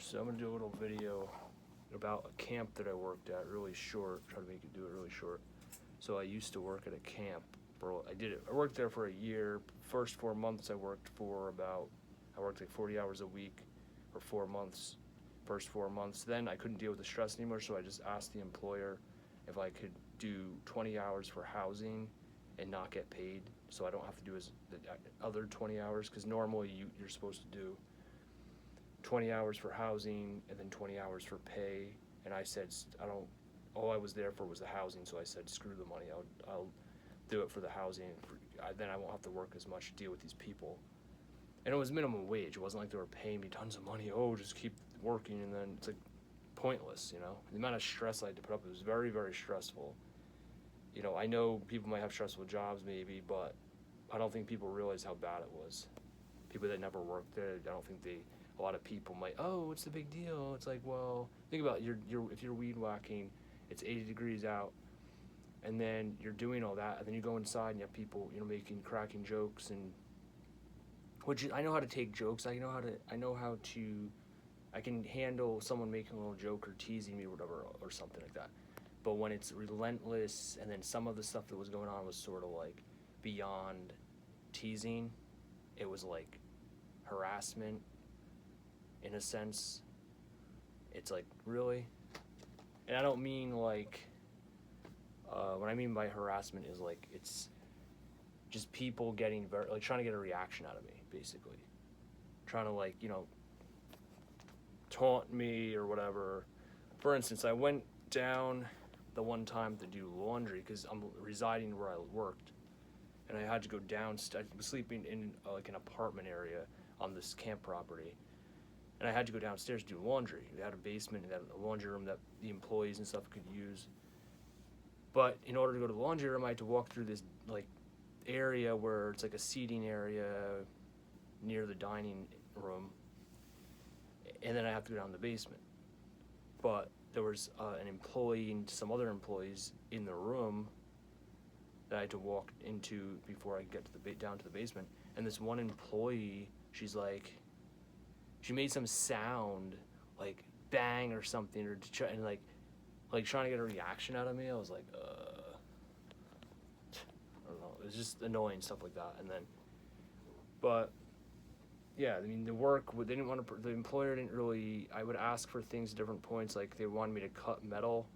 So I'm gonna do a little video about a camp that I worked at, really short. Try to do it really short. So I used to work at a camp. I worked there for a year. First 4 months I worked like 40 hours a week for 4 months. First 4 months. Then I couldn't deal with the stress anymore, so I just asked the employer if I could do 20 hours for housing and not get paid, so I don't have to do the other 20 hours, because normally you're supposed to do 20 hours for housing and then 20 hours for pay. And I said, all I was there for was the housing, so I said, screw the money, I'll do it for the housing. Then I won't have to work as much to deal with these people. And it was minimum wage. It wasn't like they were paying me tons of money. Oh, just keep working, and then it's like pointless, you know? The amount of stress I had to put up, it was very, very stressful. You know, I know people might have stressful jobs maybe, but I don't think people realize how bad it was. People that never worked there, I don't think a lot of people might, oh, what's the big deal? It's like, well, think about it. If you're weed whacking, it's 80 degrees out, and then you're doing all that, and then you go inside and you have people, cracking jokes, and which I know how to take jokes. I can handle someone making a little joke or teasing me or whatever, or something like that. But when it's relentless, and then some of the stuff that was going on was sort of like beyond teasing, it was like harassment in a sense. It's like, really? And I don't mean like, what I mean by harassment is like, it's just people getting trying to get a reaction out of me, basically. Trying to taunt me or whatever. For instance, I went down the one time to do laundry because I'm residing where I worked, and I had to go down. I was sleeping in an apartment area on this camp property, and I had to go downstairs to do laundry. They had a basement and a laundry room that the employees and stuff could use. But in order to go to the laundry room, I had to walk through this area where it's like a seating area near the dining room, and then I have to go down the basement. But there was an employee and some other employees in the room that I had to walk into before I could get down to the basement. And this one employee, she made some sound like bang or something, or trying to get a reaction out of me. I was like, I don't know. It was just annoying, stuff like that. And then, but yeah, I mean, the employer didn't really, I would ask for things at different points, like they wanted me to cut metal,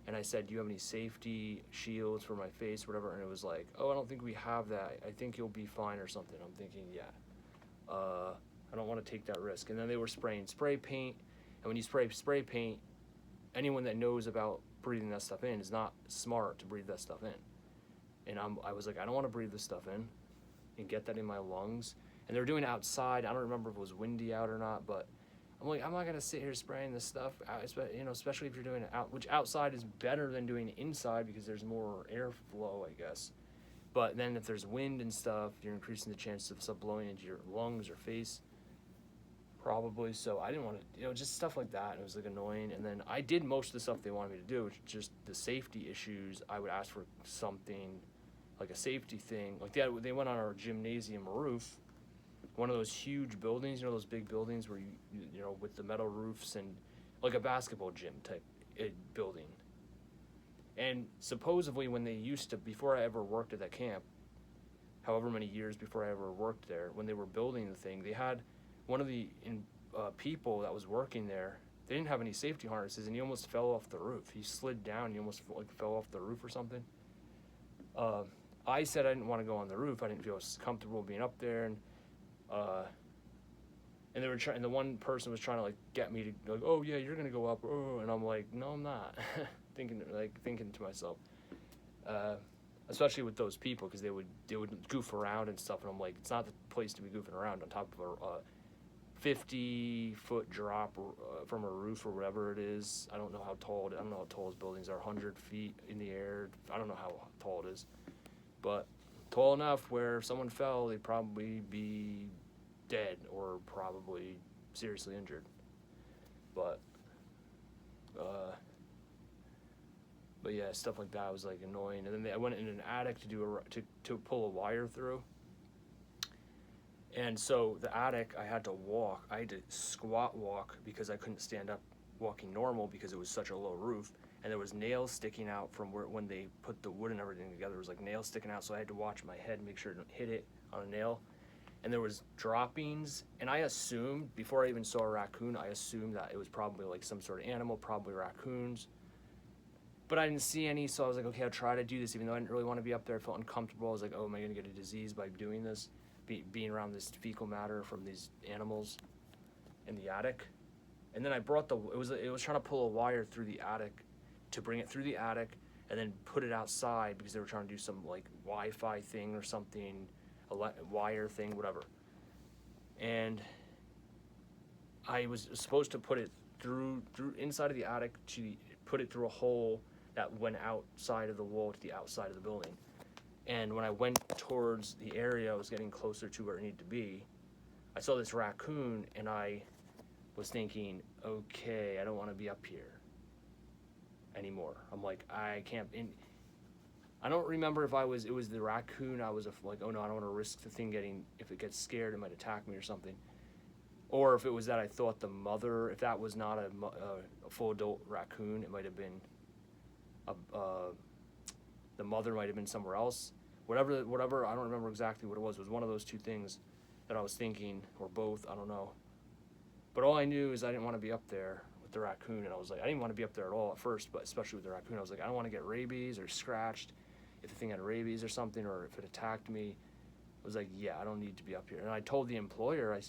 and I said, do you have any safety shields for my face, or whatever, and it was like, oh, I don't think we have that, I think you'll be fine, or something. I'm thinking, yeah, I don't want to take that risk. And then they were spraying spray paint, and when you spray paint, anyone that knows about breathing that stuff in is not smart to breathe that stuff in. And I was like, I don't want to breathe this stuff in and get that in my lungs. And they were doing it outside. I don't remember if it was windy out or not, but I'm like, I'm not gonna sit here spraying this stuff, especially if you're doing it out, which outside is better than doing it inside because there's more airflow, I guess. But then if there's wind and stuff, you're increasing the chance of stuff blowing into your lungs or face, probably. So I didn't want to, just stuff like that. It was annoying. And then I did most of the stuff they wanted me to do, which just the safety issues. I would ask for something like a safety thing. Like they went on our gymnasium roof, one of those huge buildings, those big buildings where with the metal roofs, and like a basketball gym type building. And supposedly when before I ever worked at that camp, however many years before I ever worked there, when they were building the thing, they had one of the people that was working there, they didn't have any safety harnesses, and he almost fell off the roof. He slid down, and he almost fell off the roof or something. I said I didn't want to go on the roof. I didn't feel comfortable being up there, and they were trying. And the one person was trying to get me to oh yeah, you're gonna go up. Oh, and I'm like, no, I'm not. thinking to myself, especially with those people, because they would goof around and stuff, and I'm like, it's not the place to be goofing around on top of a 50-foot drop from a roof or whatever it is. I don't know how tall his buildings are. 100 feet in the air. I don't know how tall it is, but tall enough where if someone fell, they'd probably be dead or probably seriously injured. But yeah, stuff like that was annoying. And then I went in an attic to pull a wire through. And so the attic, I had to walk. I had to squat walk because I couldn't stand up walking normal because it was such a low roof. And there was nails sticking out from where when they put the wood and everything together. There was like nails sticking out, so I had to watch my head, make sure it didn't hit it on a nail. And there was droppings, and I assumed, before I even saw a raccoon, I assumed that it was probably like some sort of animal, probably raccoons. But I didn't see any, so I was like, okay, I'll try to do this, even though I didn't really want to be up there. I felt uncomfortable. I was like, oh, am I going to get a disease by doing this, being around this fecal matter from these animals in the attic? And then I brought it was trying to pull a wire through the attic to bring it through the attic and then put it outside because they were trying to do some like Wi-Fi thing or something, a wire thing, whatever. And I was supposed to put it through inside of the attic put it through a hole that went outside of the wall to the outside of the building. And when I went towards the area, I was getting closer to where it needed to be. I saw this raccoon, and I was thinking, okay, I don't want to be up here anymore. I'm like, I can't. I don't remember if it was the raccoon. I was like, oh no, I don't want to risk the thing if it gets scared, it might attack me or something. Or if it was that I thought the mother, if that was not a full adult raccoon, it might have been the mother might have been somewhere else. Whatever, I don't remember exactly what it was. It was one of those two things that I was thinking, or both, I don't know. But all I knew is I didn't want to be up there with the raccoon, and I was like, I didn't want to be up there at all at first, but especially with the raccoon, I was like, I don't want to get rabies or scratched if the thing had rabies or something, or if it attacked me. I was like, yeah, I don't need to be up here. And I told the employer, I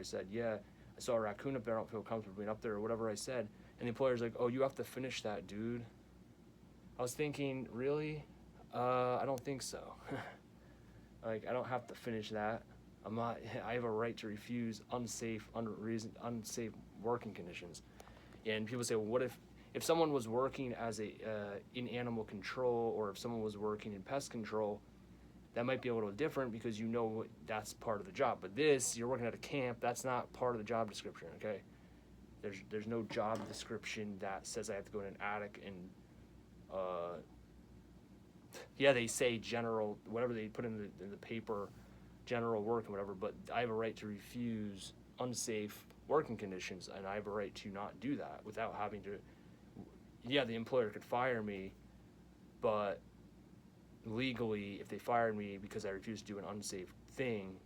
said, yeah, I saw a raccoon up there, I don't feel comfortable being up there, or whatever I said. And the employer's like, oh, you have to finish that, dude. I was thinking, really? I don't think so. Like, I don't have to finish that. I have a right to refuse unsafe working conditions. And people say, well, what if someone was working as in animal control, or if someone was working in pest control, that might be a little different because that's part of the job. But you're working at a camp, that's not part of the job description, okay? There's no job description that says I have to go in an attic and, they say general, whatever they put in the paper, general work and whatever, but I have a right to refuse unsafe working conditions, and I have a right to not do that without having to, the employer could fire me, but legally, if they fired me because I refused to do an unsafe thing,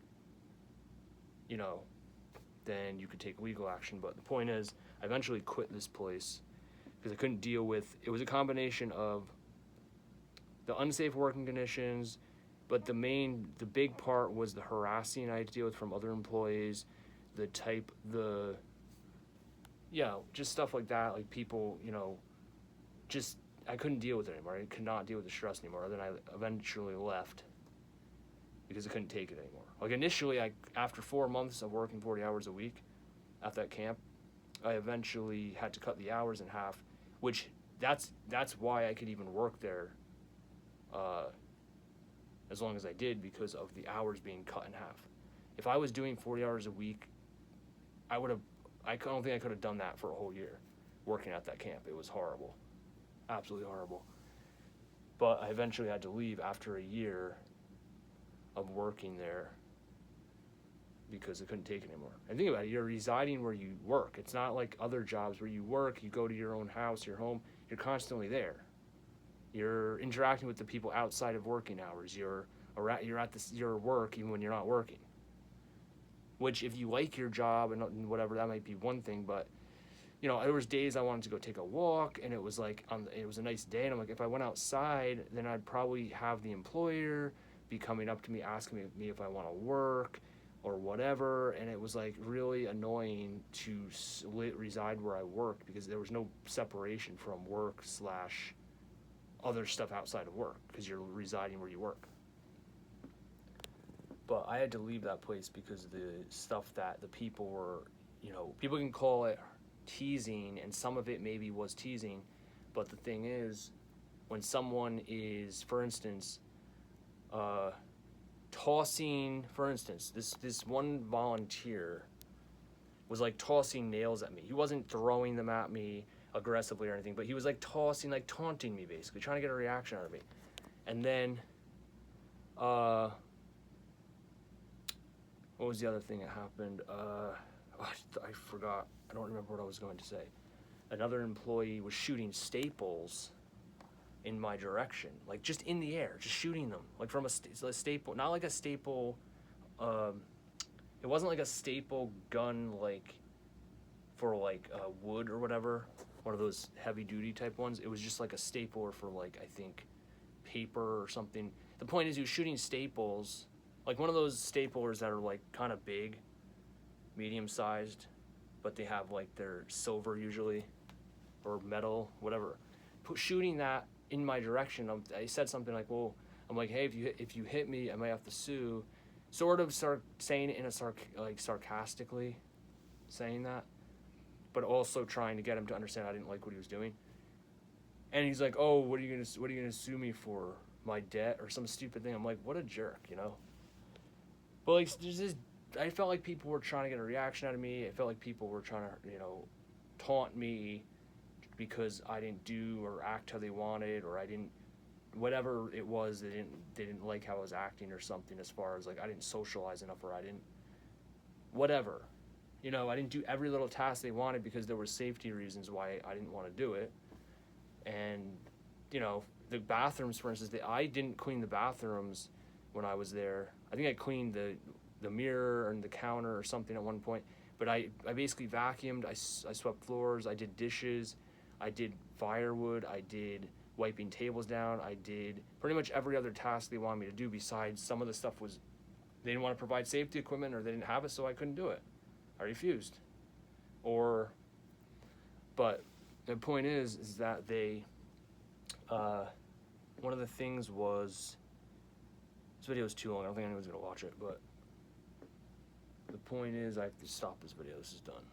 then you could take legal action. But the point is, I eventually quit this place because I couldn't deal with, it was a combination of the unsafe working conditions, but the big part was the harassing I had to deal with from other employees, just stuff like that, like people, just, I couldn't deal with it anymore. I could not deal with the stress anymore. Then I eventually left because I couldn't take it anymore. Like initially, after 4 months of working 40 hours a week at that camp, I eventually had to cut the hours in half, which that's why I could even work there as long as I did, because of the hours being cut in half. If I was doing 40 hours a week, I don't think I could have done that for a whole year working at that camp. It was horrible. Absolutely horrible. But I eventually had to leave after a year of working there because I couldn't take it anymore. And think about it, you're residing where you work. It's not like other jobs where you work, you go to your own house, your home, you're constantly there. You're interacting with the people outside of working hours. You're at your work even when you're not working. Which, if you like your job and whatever, that might be one thing, but there was days I wanted to go take a walk, and it was like it was a nice day, and I'm like, if I went outside, then I'd probably have the employer be coming up to me asking me if I want to work or whatever, and it was like really annoying to reside where I worked because there was no separation from work / other stuff outside of work because you're residing where you work. But I had to leave that place because of the stuff that the people were, people can call it teasing, and some of it maybe was teasing, but the thing is, when someone is, for instance, tossing, for instance, this one volunteer was like tossing nails at me. He wasn't throwing them at me aggressively or anything, but he was like tossing, like taunting me, basically trying to get a reaction out of me. And then what was the other thing that happened? I forgot. I don't remember what I was going to say. Another employee was shooting staples in my direction, like just in the air, just shooting them, like from a staple, not like a staple. It wasn't like a staple gun, like for like wood or whatever, one of those heavy duty type ones. It was just like a stapler for like, I think, paper or something. The point is, he was shooting staples, like one of those staplers that are like kind of big, medium sized, but they have like they're silver usually, or metal, whatever. Shooting that in my direction, I said something like, "Well," I'm like, "Hey, if you hit me, I might have to sue." Sort of saying it in a sarcastically, saying that, but also trying to get him to understand I didn't like what he was doing. And he's like, "Oh, what are you gonna sue me for? My debt or some stupid thing?" I'm like, "What a jerk," you know. But like, I felt like people were trying to get a reaction out of me. I felt like people were trying to, taunt me because I didn't do or act how they wanted, or I didn't, whatever it was, they didn't like how I was acting or something, as far as like I didn't socialize enough, or I didn't, whatever. I didn't do every little task they wanted because there were safety reasons why I didn't want to do it. And, the bathrooms, for instance, I didn't clean the bathrooms when I was there. I think I cleaned the mirror and the counter or something at one point. But I basically vacuumed, I swept floors, I did dishes, I did firewood, I did wiping tables down, I did pretty much every other task they wanted me to do, besides some of the stuff was, they didn't want to provide safety equipment, or they didn't have it, so I couldn't do it. I refused. But the point is that they, one of the things was, this video is too long, I don't think anyone's going to watch it, but the point is I have to stop this video, this is done.